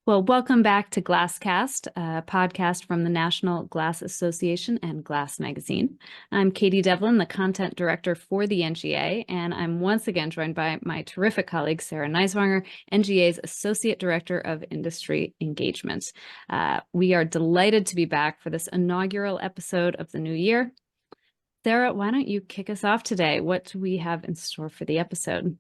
Well, welcome back to Glasscast, a podcast from the National Glass Association and Glass Magazine. I'm Katie Devlin, the content director for the NGA, and I'm once again joined by my terrific colleague, Sarah Neiswanger, NGA's Associate Director of Industry Engagement. We are delighted to be back for this inaugural episode of the new year. Sarah, why don't you kick us off today? What do we have in store for the episode?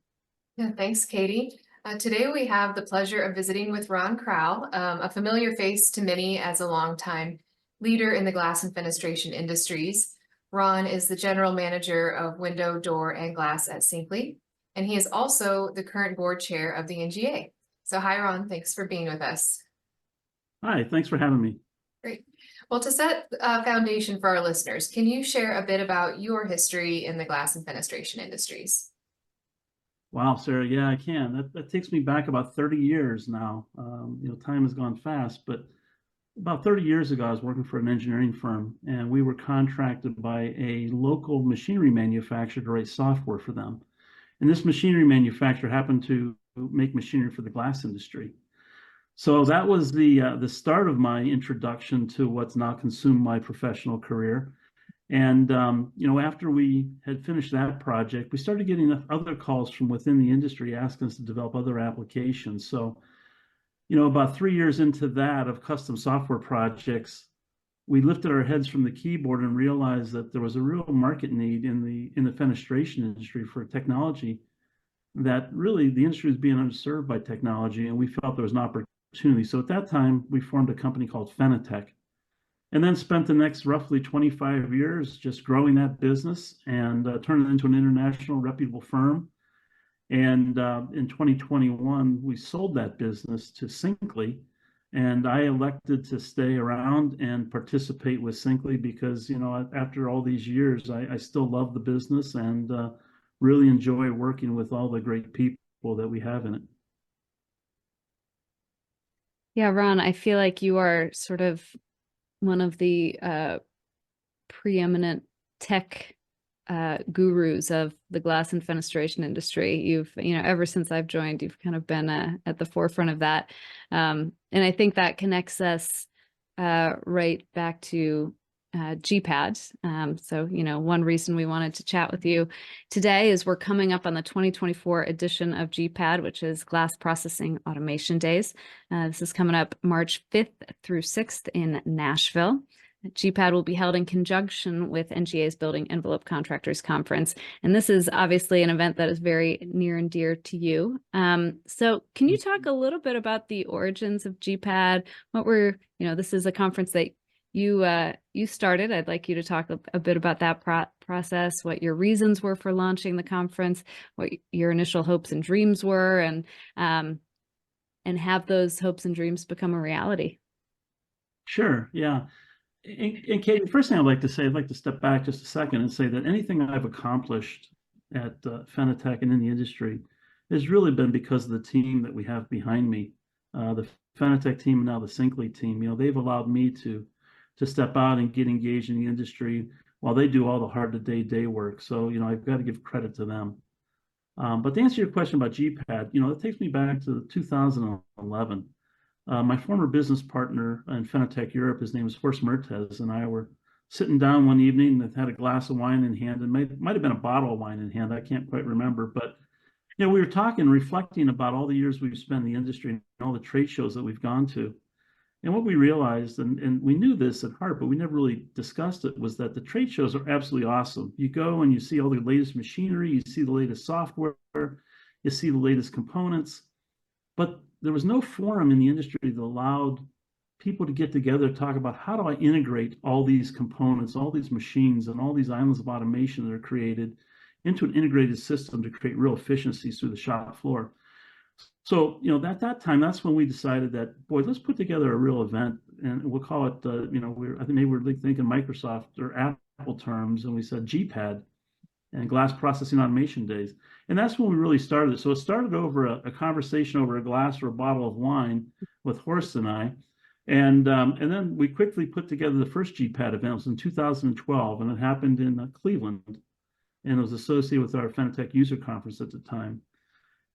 Yeah, thanks, Katie. Today we have the pleasure of visiting with Ron Crowl, a familiar face to many as a longtime leader in the glass and fenestration industries. Ron is the general manager of window, door, and glass at Cyncly, and he is also the current board chair of the NGA. So hi, Ron, thanks for being with us. Hi, thanks for having me. Great. Well, to set a foundation for our listeners, can you share a bit about your history in the glass and fenestration industries? Wow, Sarah, yeah, I can. That takes me back about 30 years now. Time has gone fast, but about 30 years ago, I was working for an engineering firm, and we were contracted by a local machinery manufacturer to write software for them. And this machinery manufacturer happened to make machinery for the glass industry. So that was the start of my introduction to what's now consumed my professional career. And, after we had finished that project, we started getting other calls from within the industry asking us to develop other applications. So, about 3 years into that of custom software projects, we lifted our heads from the keyboard and realized that there was a real market need in the fenestration industry for technology, that really the industry was being underserved by technology, and we felt there was an opportunity. So at that time, we formed a company called Fenatech, and then spent the next roughly 25 years just growing that business and turned it into an international reputable firm. And in 2021, we sold that business to Cyncly, and I elected to stay around and participate with Cyncly because, after all these years, I still love the business and really enjoy working with all the great people that we have in it. Yeah, Ron, I feel like you are sort of one of the preeminent tech gurus of the glass and fenestration industry. You've, ever since I've joined, you've kind of been at the forefront of that. And I think that connects us right back to GPAD. So, one reason we wanted to chat with you today is we're coming up on the 2024 edition of GPAD, which is Glass Processing Automation Days. This is coming up March 5th through 6th in Nashville. GPAD will be held in conjunction with NGA's Building Envelope Contractors Conference. And this is obviously an event that is very near and dear to you. So can you talk a little bit about the origins of GPAD? This is a conference that you started. I'd like you to talk a bit about that process, what your reasons were for launching the conference, what your initial hopes and dreams were, and have those hopes and dreams become a reality. Sure, yeah. And Katie, the first thing I'd like to say, I'd like to step back just a second and say that anything I've accomplished at Fenatech and in the industry has really been because of the team that we have behind me. The Fenatech team and now the Cyncly team, they've allowed me to step out and get engaged in the industry while they do all the hard day-to-day work. So, I've got to give credit to them. But to answer your question about GPAD, it takes me back to 2011. My former business partner in Fenatech Europe, his name is Horst Mertes, and I were sitting down one evening that had a glass of wine in hand, and might have been a bottle of wine in hand. I can't quite remember, but we were talking, reflecting about all the years we've spent in the industry and all the trade shows that we've gone to. And what we realized, and we knew this at heart, but we never really discussed it, was that the trade shows are absolutely awesome. You go and you see all the latest machinery, you see the latest software, you see the latest components, but there was no forum in the industry that allowed people to get together to talk about how do I integrate all these components, all these machines, and all these islands of automation that are created into an integrated system to create real efficiencies through the shop floor. So, at that time, that's when we decided that, boy, let's put together a real event, and we'll call it, I think maybe we're thinking Microsoft or Apple terms, and we said GPAD, and Glass Processing Automation Days. And that's when we really started. So it started over a conversation over a glass or a bottle of wine with Horst and I. And then we quickly put together the first GPAD event. It was in 2012, and it happened in Cleveland, and it was associated with our Fenatech user conference at the time.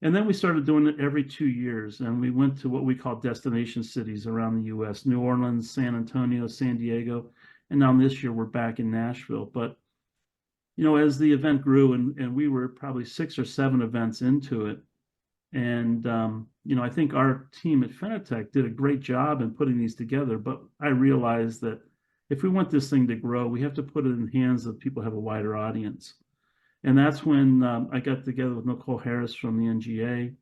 And then we started doing it every 2 years, and we went to what we call destination cities around the US, New Orleans, San Antonio, San Diego, and now this year we're back in Nashville. But, as the event grew, and we were probably 6 or 7 events into it, and, I think our team at Fenatech did a great job in putting these together, but I realized that if we want this thing to grow, we have to put it in the hands of people who have a wider audience. And that's when I got together with Nicole Harris from the NGA,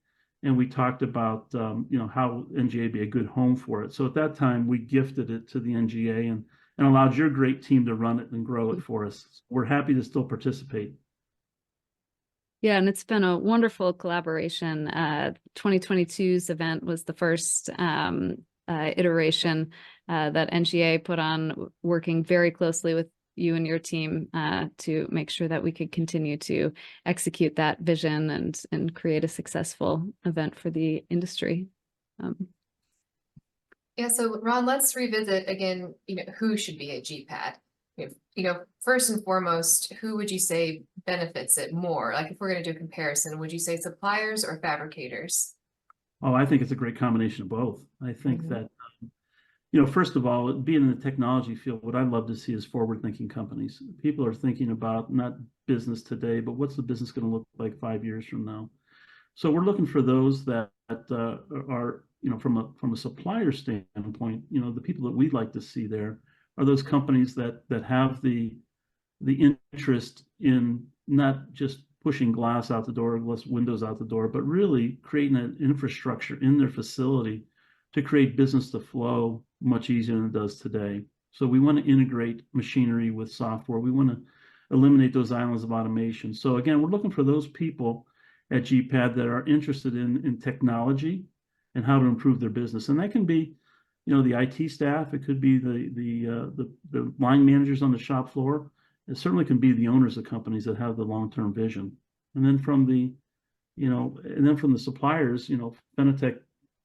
and we talked about how NGA be a good home for it. So at that time, we gifted it to the NGA and allowed your great team to run it and grow it for us. We're happy to still participate. Yeah, and it's been a wonderful collaboration. 2022's event was the first iteration that NGA put on, working very closely with you and your team to make sure that we could continue to execute that vision and create a successful event for the industry. Yeah, so Ron, let's revisit again, who should be at GPAD? First and foremost, who would you say benefits it more? Like if we're going to do a comparison, would you say suppliers or fabricators? Oh, I think it's a great combination of both. I think that first of all, being in the technology field, what I love to see is forward-thinking companies. People are thinking about not business today, but what's the business going to look like 5 years from now? So we're looking for those that are, from a supplier standpoint, the people that we'd like to see there are those companies that have the interest in not just pushing glass out the door, glass windows out the door, but really creating an infrastructure in their facility to create business to flow much easier than it does today. So we want to integrate machinery with software. We want to eliminate those islands of automation. So again, we're looking for those people at GPAD that are interested in technology and how to improve their business. And that can be, the IT staff. It could be the line managers on the shop floor. It certainly can be the owners of companies that have the long-term vision. And then from the suppliers, Fenatech,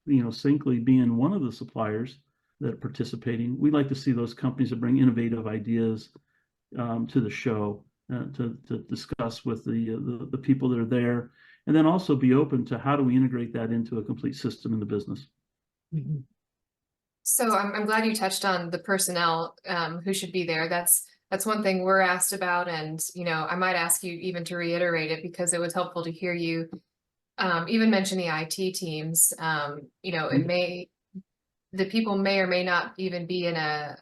Cyncly being one of the suppliers that are participating, we like to see those companies that bring innovative ideas to the show to discuss with the people that are there, and then also be open to how do we integrate that into a complete system in the business. Mm-hmm. So I'm glad you touched on the personnel who should be there. That's one thing we're asked about, and I might ask you even to reiterate it because it was helpful to hear you even mention the IT teams. The people may or may not even be in a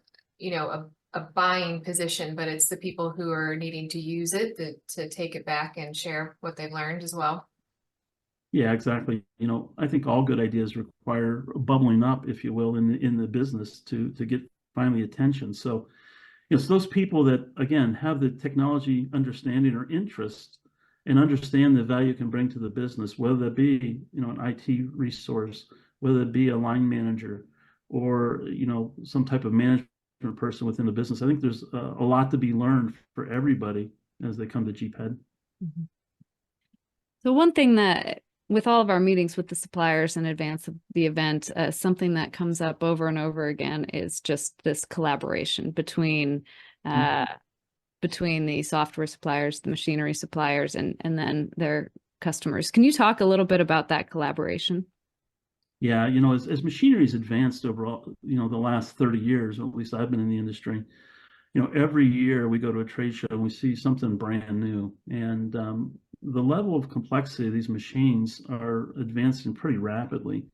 buying position, but it's the people who are needing to use it to take it back and share what they've learned as well. Yeah, exactly. I think all good ideas require bubbling up, if you will, in the business to get finally attention. So, so those people that, again, have the technology understanding or interest and understand the value it can bring to the business, whether that be, an IT resource, whether it be a line manager or, some type of management person within the business. I think there's a lot to be learned for everybody as they come to GPAD. Mm-hmm. So one thing that with all of our meetings with the suppliers in advance of the event, something that comes up over and over again is just this collaboration between the software suppliers, the machinery suppliers, and then their customers. Can you talk a little bit about that collaboration? Yeah, as machinery's advanced over the last 30 years, or at least I've been in the industry, every year we go to a trade show and we see something brand new. And the level of complexity of these machines are advancing pretty rapidly.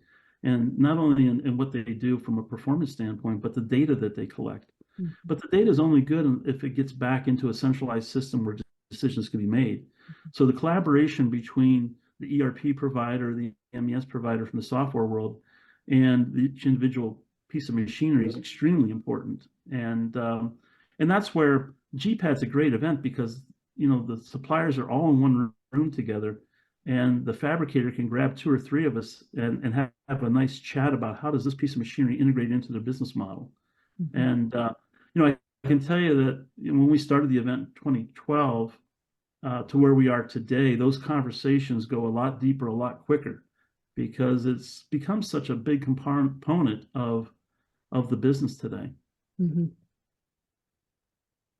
And not only in what they do from a performance standpoint, but the data that they collect. Mm-hmm. But the data is only good if it gets back into a centralized system where decisions can be made. Mm-hmm. So the collaboration between the ERP provider, the MES provider from the software world, and each individual piece of machinery is extremely important. And that's where GPAD's a great event because, the suppliers are all in one room together, and the fabricator can grab 2 or 3 of us and have a nice chat about how does this piece of machinery integrate into their business model. Mm-hmm. And, I can tell you that when we started the event in 2012 to where we are today, those conversations go a lot deeper, a lot quicker, because it's become such a big component of the business today. Mm-hmm.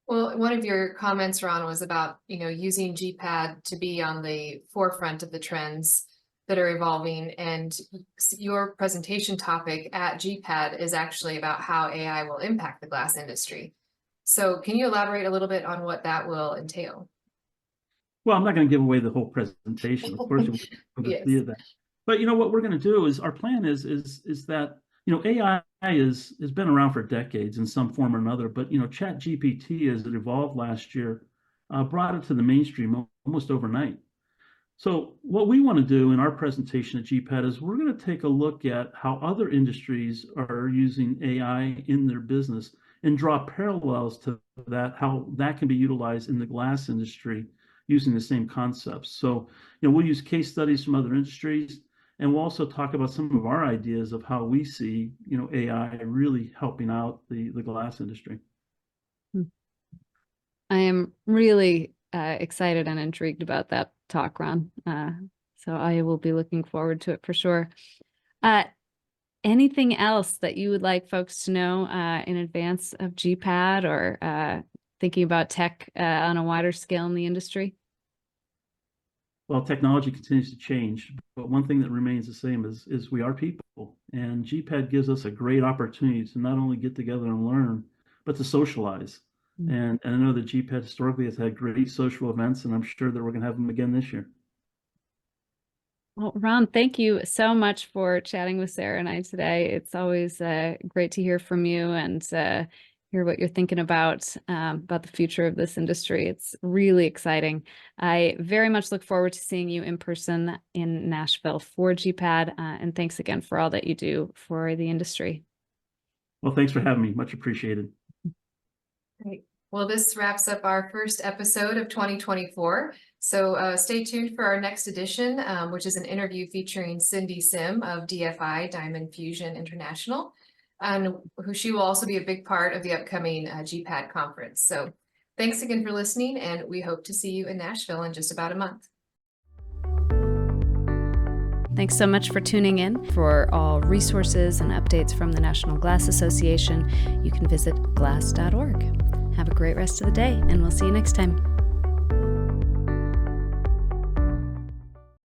Well, one of your comments, Ron, was about, using GPAD to be on the forefront of the trends that are evolving, and your presentation topic at GPAD is actually about how AI will impact the glass industry. So can you elaborate a little bit on what that will entail? Well, I'm not going to give away the whole presentation. Of course, we'll Yes. see that. But what we're going to do is our plan is that AI has been around for decades in some form or another. But Chat GPT, as it evolved last year, brought it to the mainstream almost overnight. So what we want to do in our presentation at GPAD is we're going to take a look at how other industries are using AI in their business and draw parallels to that, how that can be utilized in the glass industry using the same concepts. So, we'll use case studies from other industries, and we'll also talk about some of our ideas of how we see, AI really helping out the glass industry. I am really excited and intrigued about that talk, Ron. So I will be looking forward to it for sure. Anything else that you would like folks to know in advance of GPAD, or thinking about tech on a wider scale in the industry? Well, technology continues to change, but one thing that remains the same is we are people, and GPAD gives us a great opportunity to not only get together and learn, but to socialize. And I know that GPAD historically has had great social events, and I'm sure that we're going to have them again this year. Well, Ron, thank you so much for chatting with Sarah and I today. It's always great to hear from you and hear what you're thinking about the future of this industry. It's really exciting. I very much look forward to seeing you in person in Nashville for GPAD, and thanks again for all that you do for the industry. Well, thanks for having me. Much appreciated. Great. Well, this wraps up our first episode of 2024. So stay tuned for our next edition, which is an interview featuring Cindy Sim of DFI, Diamond Fusion International, and she will also be a big part of the upcoming GPAD conference. So thanks again for listening, and we hope to see you in Nashville in just about a month. Thanks so much for tuning in. For all resources and updates from the National Glass Association, you can visit glass.org. Have a great rest of the day, and we'll see you next time.